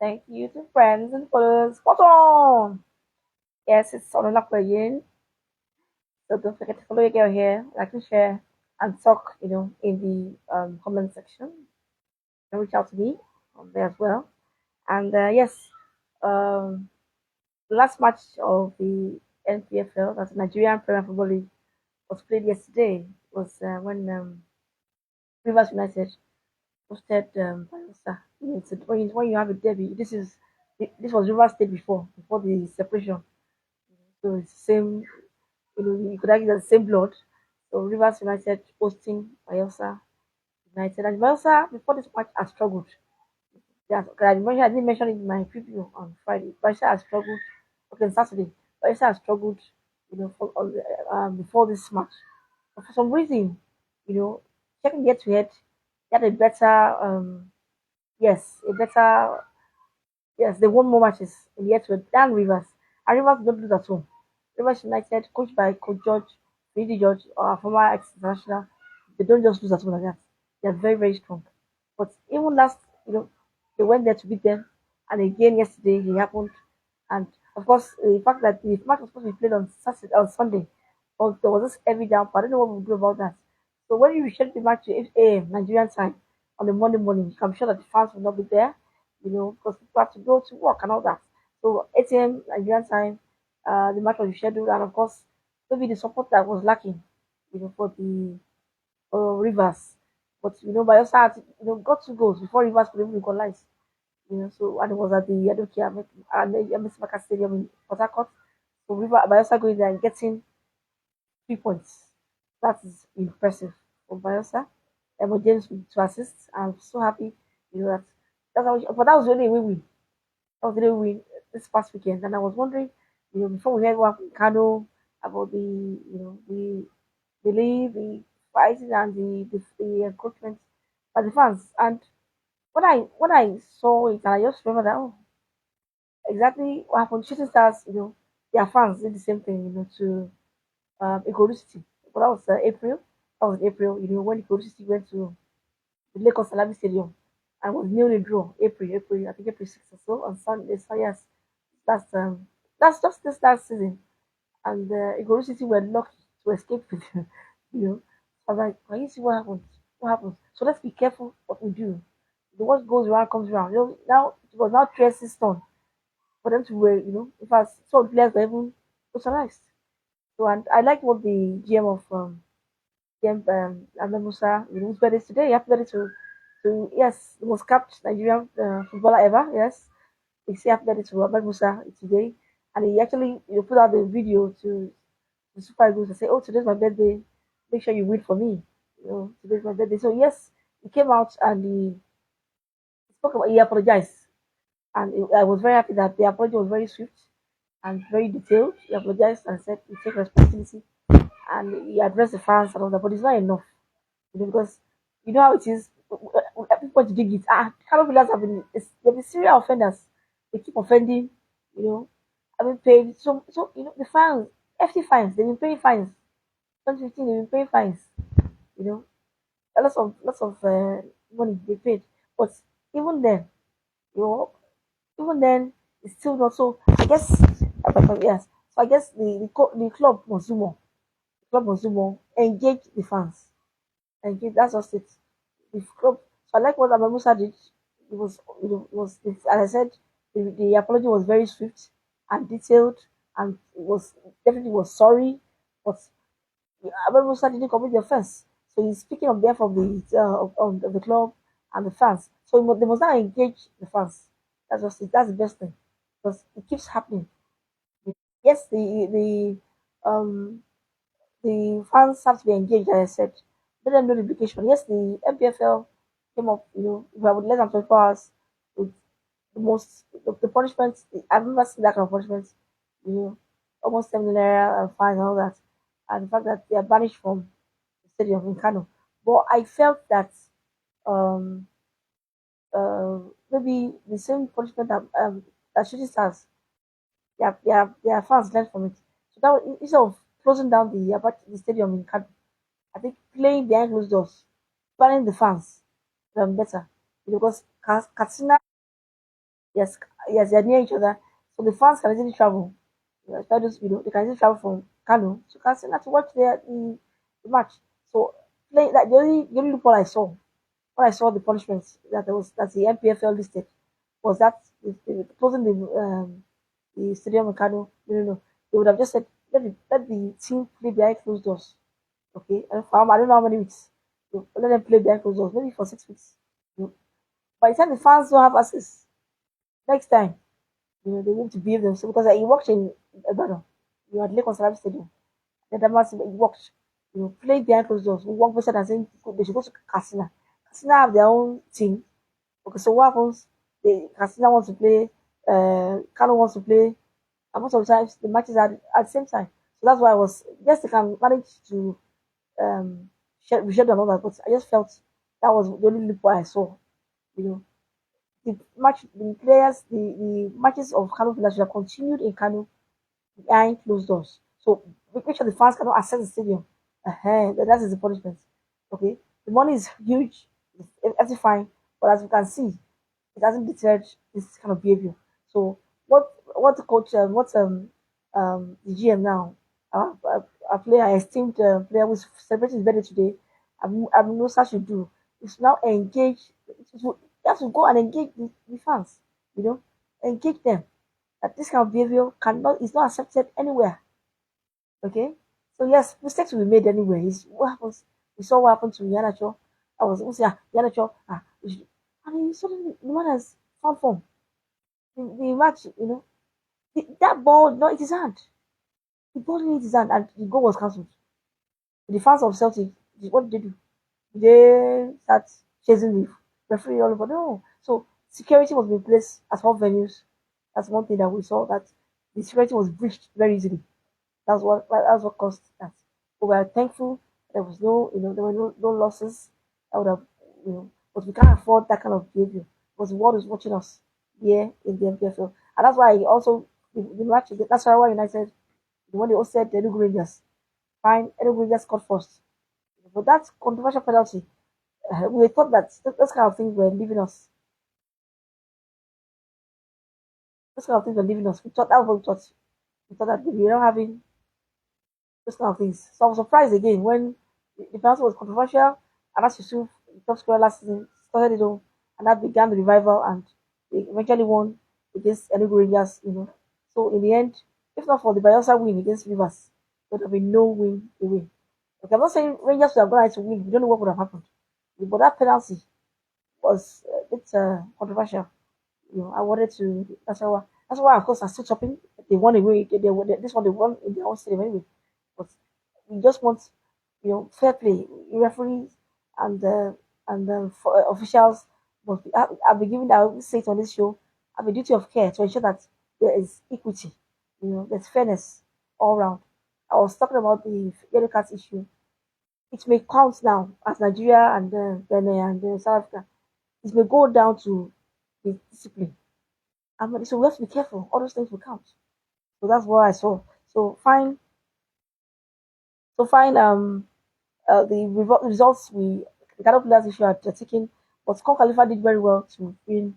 Thank you to friends and followers. Spot on! Yes, it's on up again. So don't forget to follow your girl here, like and share, and talk, in the comment section. And reach out to me on there as well. And yes, um, the last match of the NPFL, that's Nigerian Premier Football League, was played yesterday. Was when Rivers United hosted Bayelsa. When you have a derby, this was Rivers State before the separation. So it's the same, you could argue that the same blood. So Rivers United hosting Bayelsa United. And Bayelsa, before this match, has struggled. Yeah, 'cause I didn't mention it in my preview on Friday. Bayelsa has struggled. Okay, on Saturday. Bayelsa has struggled, before this match. But for some reason, you know, checking head to head, they had a better, yes, a better, yes, they won more matches in the head to head than Rivers. And Rivers don't lose at home. Rivers United, coached by Coach George, Really George, our former ex-international, they don't just lose at home like that. They are very, very strong. But even last, they went there to beat them. And again, yesterday, it happened. And of course, the fact that the match was supposed to be played on Saturday, on Sunday, but there was this heavy downpour. I don't know what we'll do about that. So when you reschedule the match to 8 a.m. Nigerian time on the Monday morning, I'm sure that the fans will not be there, because people have to go to work and all that. So 8 a.m. Nigerian time, the match was scheduled, and of course, maybe the support that was lacking, for the Rivers. But Bayelsa had got 2 goals before Rivers could even equalize. So and it was at the Adokia Stadium in Port Harcourt. So River Bayelsa going there and getting 3 points. That is impressive for Bayelsa. Emma James with 2 assists. I'm so happy, that but that was the only win. That was the only win this past weekend. And I was wondering, before we heard what happened in Kano about the league, the fighting and the encroachment by the fans. And when I saw it, and I just remember that, exactly what happened. Shooting Stars, their fans did the same thing, to Ikoro City. But that was April. That was April, when Ikoro City went to the Lagos Salami Stadium and was nearly draw. April, I think April 6th or so on Sunday. So yes, that's just this last season. And Ikoro City were lucky to escape with, you know. I was like, can you see what happens? What happens? So let's be careful what we do. What goes around comes around. Now it was now Tracy's turn for them to wear, in fact, some players were even socialized. So, and I like what the GM of GM Ahmed Musa, whose birthday is today. Happy birthday to yes, the most capped Nigerian footballer ever. Yes, we say happy birthday to Ahmed Musa today, and he actually put out the video to the Super Eagles and say, "Oh, today's my birthday. Make sure you wait for me. Today's my birthday." So yes, he came out and he spoke about he apologized, and I was very happy that the apology was very swift and very detailed. He apologized and said he take responsibility and he addressed the fans and all that, but it's not enough, because you know how it is. People to dig it. Kind of players they've been serial offenders. They keep offending, you know. I've been paid so the fines, FT fines. They've been paying fines. 2015, they've been paying fines. You know, lots of money they paid, but even then, you know, even then, it's still not so. I guess, yes. So I guess the club must do more. The club must do more. Engage the fans. Engage. That's just it. The club. So I like what Amamusa did. As I said, the apology was very swift and detailed, and it was definitely was sorry, but Amamusa didn't commit the offense. So he's speaking on behalf of the club and the fans. So they must not engage the fans. That's just it. That's the best thing, because it keeps happening. Yes, the fans have to be engaged, as I said. Let them know the implication. Yes, the MPFL came up, if I would less than 24 hours with the punishment. I've never seen that kind of punishment, you know, almost 7 naira and fine and all that. And the fact that they are banished from the stadium in Kano. But I felt that um, maybe the same punishment that Shooting Stars, their fans learned from it. So that instead of closing down the stadium in Kano, I think playing behind closed doors, banning the fans, better. Because Katsina Yes, yes, they're near each other, so the fans can easily travel. They can easily travel from Kano to Katsina to watch the match. So play like the only loophole I saw when I saw the punishments that the MPFL listed was that closing the stadium in Kano. No. They would have just said let the team play behind closed doors. Okay, and for I don't know how many weeks. Let them play behind closed doors, maybe for 6 weeks. You know. By the time the fans don't have access, next time they need to behave themselves because he worked in Ibadan, at Lake Conservative Stadium. Then that must he worked, playing behind closed doors. We work better than saying they should go to Casina. Casina have their own team. Okay, so what happens? Casina wants to play, Kano wants to play, and most of the times the matches are at the same time. So that's why I was yes, they can manage to reschedule and all that, but I just felt that was the only loophole I saw. You know, the matches of Kano Village should have continued in Kano behind closed doors. So make sure the fans cannot access the stadium. That is the punishment. Okay, the money is huge, it's fine, but as you can see, it hasn't deterred this kind of behavior. So what the coach what the GM now, a player, esteemed player who's celebrating his birthday today, Musa should do is now engage. You have to go and engage the fans. You know, engage them. That this kind of behavior cannot is not accepted anywhere. Okay, so yes, mistakes will be made anyway. Is what happens. We saw what happened to Yanacho. I was going to say, Yanacho, and he suddenly the man has found form. The match, that ball not hit his hand. The ball didn't hit his hand, and the goal was cancelled. The fans of Celtic, what did they do? They start chasing the referee all over. No, so security was in place at all venues. That's one thing that we saw that the security was breached very easily. That's what caused that. But we are thankful there was there were no losses. That would have, but we can't afford that kind of behavior because the world is watching us here in the MPFL, and that's why also the match. That's why United, when they also said the Enugu Rangers, fine, Enugu Rangers scored first, but that controversial penalty, we thought that those kind of things were leaving us. Those kind of things were leaving us. We thought that was what we thought. We thought that we were not having those kind of things. So I was surprised again when the penalty was controversial, and as Yusuf, the top scorer last season, started it all, and that began the revival, and they eventually won against Enugu Rangers. So in the end, if not for the Bayelsa win against Rivers, there would have been no win away. Okay, I'm not saying Rangers would have gone out to win. We don't know what would have happened, but that penalty was a bit controversial. I wanted to. That's why of course I'm still chopping. They won away. This one they won in their own stadium anyway. But we just want, fair play. Referees and officials must be. I've been giving that say it on this show. I have a duty of care to ensure that there is equity. There's fairness all round. I was talking about the yellow cards issue. It may count now as Nigeria and Benin and South Africa. It may go down to the discipline. So we have to be careful. All those things will count. So that's what I saw. So fine. So fine. Results the kind of players issue are taking, but Con Khalifa did very well to win.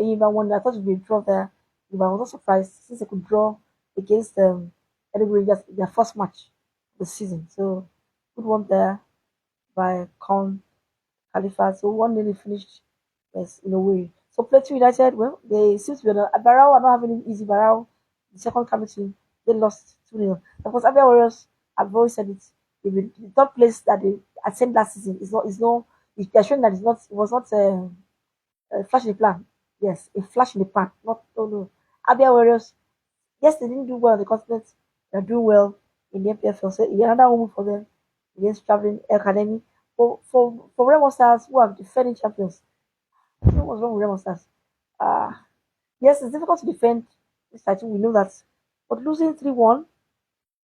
Even one I thought it would be a draw there. But I was not surprised since they could draw against Enugu Rangers their first match this season. So good one there by Con Khalifa. So 1-0 finished, yes, in a way. So Plateau United, well, they seem to be on Barrow are not having it easy. Barrow, the second coming team, they lost 2-0. Of course, Abia Warriors, I've always said it, the third place that they attained last season they're showing that it was not a flash in the plan. Yes, a flash in the pan. Not, oh no. Abia Warriors, yes, they didn't do well on the continent. They're doing well in the MPFL. So another one for them against Traveling Academy. For Remo Stars, who are defending champions, I don't know what's wrong with Remo Stars. Uh, yes, it's difficult to defend this title. We know that, but losing 3-1,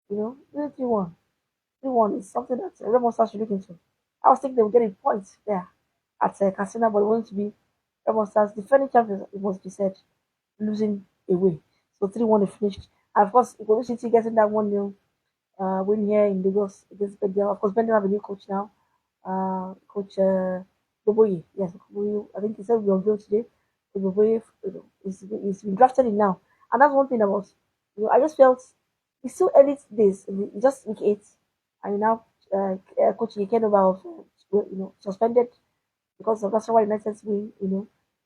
losing 3-1, 3-1 is something that Remo Stars should look into. I was thinking they would get a point there at Casino, but it wasn't to be. Remo Stars defending champions. It must be said, losing away. So 3-1 they finished. And of course, Ikoro City getting that 1-0 win here in Lagos against Bendel. Of course, Bendel have a new coach now. Coach Boboye. Yes, Boboye. I think he said we unveiled today. Ugoboye, is been drafted in now, and that's one thing about, I just felt it's still early days. It's just week 8, and now coaching Kano of suspended because of that's why United's win,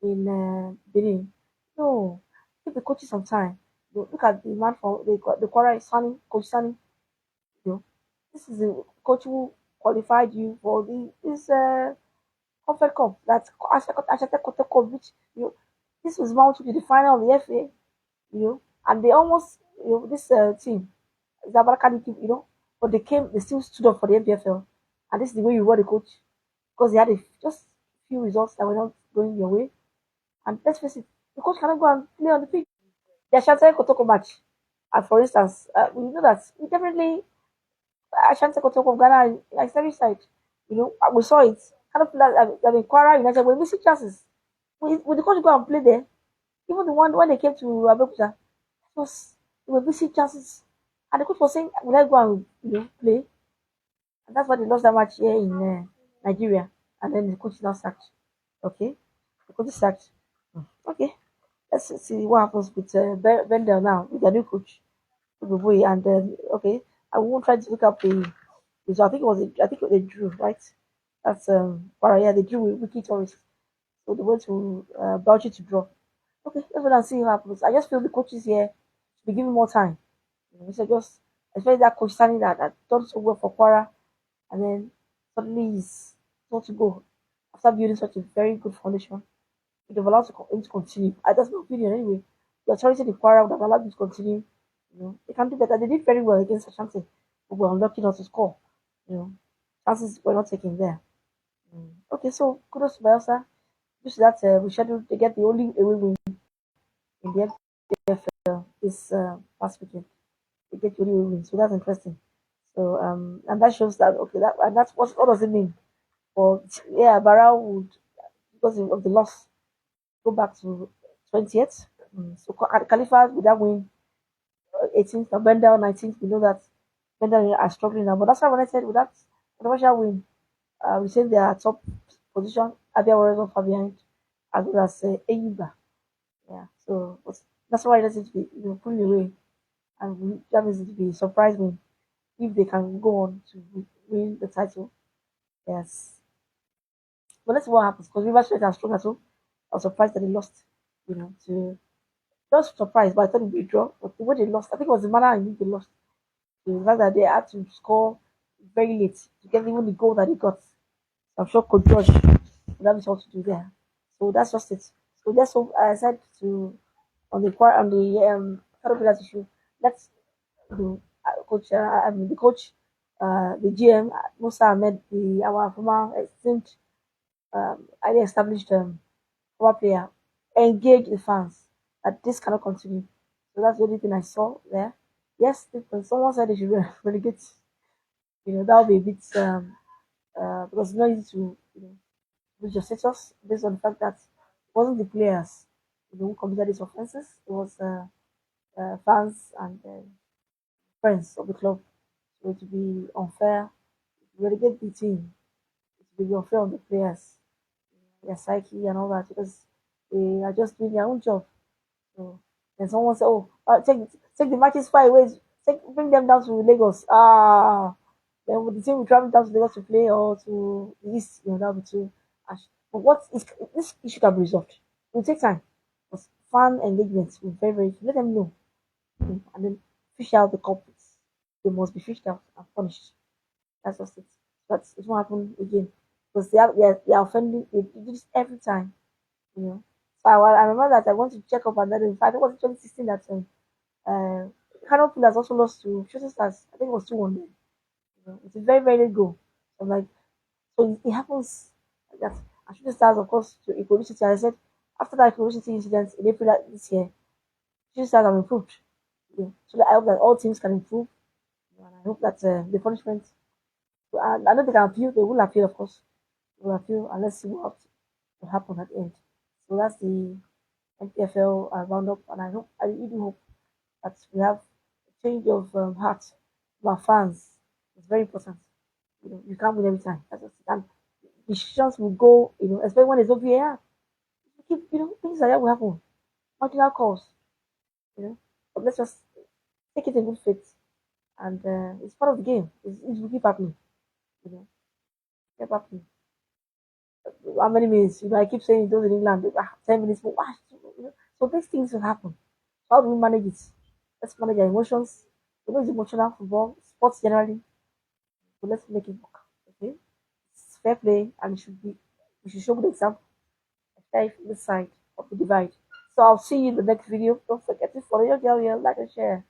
in Benin. No, give the coaches some time. Look at the man from the Quara is Sani, Coach Sani. You know, this is the coach who qualified you for this Comfort Cup. That's Ashante Kote Cup, which this was bound to be the final of the FA. And they almost, this team, Zabarakani team, but they still stood up for the MPFL, and this is the way you reward the coach because they had just few results that were not going your way. And let's face it, the coach cannot go and play on the pitch. The Ashante Kotoko match, and for instance, we know that we definitely Ashante Kotoko of Ghana, like every side, we saw it. Kind of players, I mean, Kwara United were missing chances. Will the coach go and play there? Even the one when they came to Abeokuta, was they were missing chances, and the coach was saying, "Will I go and play?" And that's why they lost that match here in Nigeria. And then the coach is now sacked. Okay, the coach is sacked. Okay, let's see what happens with Bendel now with the new coach, Ugoboy. And okay, I won't try to look up the so I think they drew, right. That's yeah, they drew with Wiki Tourist, so they went to Bauchi to draw. Okay, let's wait and see what happens. I just feel the coaches here should be given more time. So just especially that coach standing that done so well for Quara, and then suddenly he's not to go after building such a very good foundation. It would have allowed him to continue. That's my opinion anyway. The authority in Quara would have allowed him to continue. They can do better. They did very well against Ashanti, but were unlucky not to score. You know, chances were not taken there. Okay, so kudos to Bielsa. Just that we scheduled to get the only away win in the NFL this past weekend. They get the only away win, so that's interesting. So and that shows that okay, that's what does it mean? For yeah, Barrow would because of the loss go back to 20th. So Khalifa with that win, 18th, and Bendel 19th. We know that Bendel are struggling now, but that's why when I said with that controversial win, we said they are top position. Abia Warriors not far behind, as well as Enyimba. Yeah, so that's why it to be pulling away, and that means it to be surprising if they can go on to win the title. Yes, but let's see what happens because Rivers State are strong as well. I was surprised that they lost. To not surprised, but I thought it'd be a draw. But the way they lost, I think it was the manner in which they lost. The fact that they had to score very late to get even the goal that they got. I'm sure Coach George would have what to do there. So that's just it. So that's what I said to on the caterpillars issue. Let's do coach. I mean the coach, the GM Musa Ahmed, the our former esteemed, highly established former player, engage the fans that this cannot continue. So that's the only thing I saw there. Yes, someone said they should relegate. That would be a bit because it's not easy to lose your status based on the fact that it wasn't the players who committed these offenses. It was fans and friends of the club. So it would be unfair to relegate the team. It would be unfair on the players, their psyche and all that because they are just doing their own job. So then someone said, "Oh, take the matches far away. Bring them down to Lagos." Then with the team will travel down to Lagos to play or to the east, that would be too harsh. But what is this issue can be resolved? It will take time. But fan engagement will very, very let them know. And then fish out the culprits. They must be fished out and punished. That's just it. But it won't happen again. Because they are offending they do this every time, you know. So I remember that I went to check up and then in fact it was 2016 that uh Kano Pillars also lost to Shooting Stars. I think it was 2-1 then. It's a very, very late goal. So I'm like, so it happens like that. And Shooting Stars, of course, to Ikorodu City. I said, after that Ikorodu City incident in April this year, Shooting Stars have improved. So I hope that all teams can improve. And I hope that the punishment, and I know they can appeal, they will appeal, of course. They will appeal, and let's see what will happen at the end. So that's the NPFL roundup, and I really do hope that we have a change of heart to our fans. It's very important. You can't win every time. That's just it. And decisions will go, especially when it's over here. keep, things like that will happen. Marginal calls, you know. But let's just take it in good faith, and it's part of the game. It will keep happening, you know. Keep happening. How many minutes? I keep saying those in England, 10 minutes, but why? So these things will happen. So how do we manage it? Let's manage our emotions. It's emotional football, sports generally. So let's make it work. Okay? It's fair play and it should be we should show good example. Fair from this side of the divide. So I'll see you in the next video. Don't forget to follow your girl here, like and share.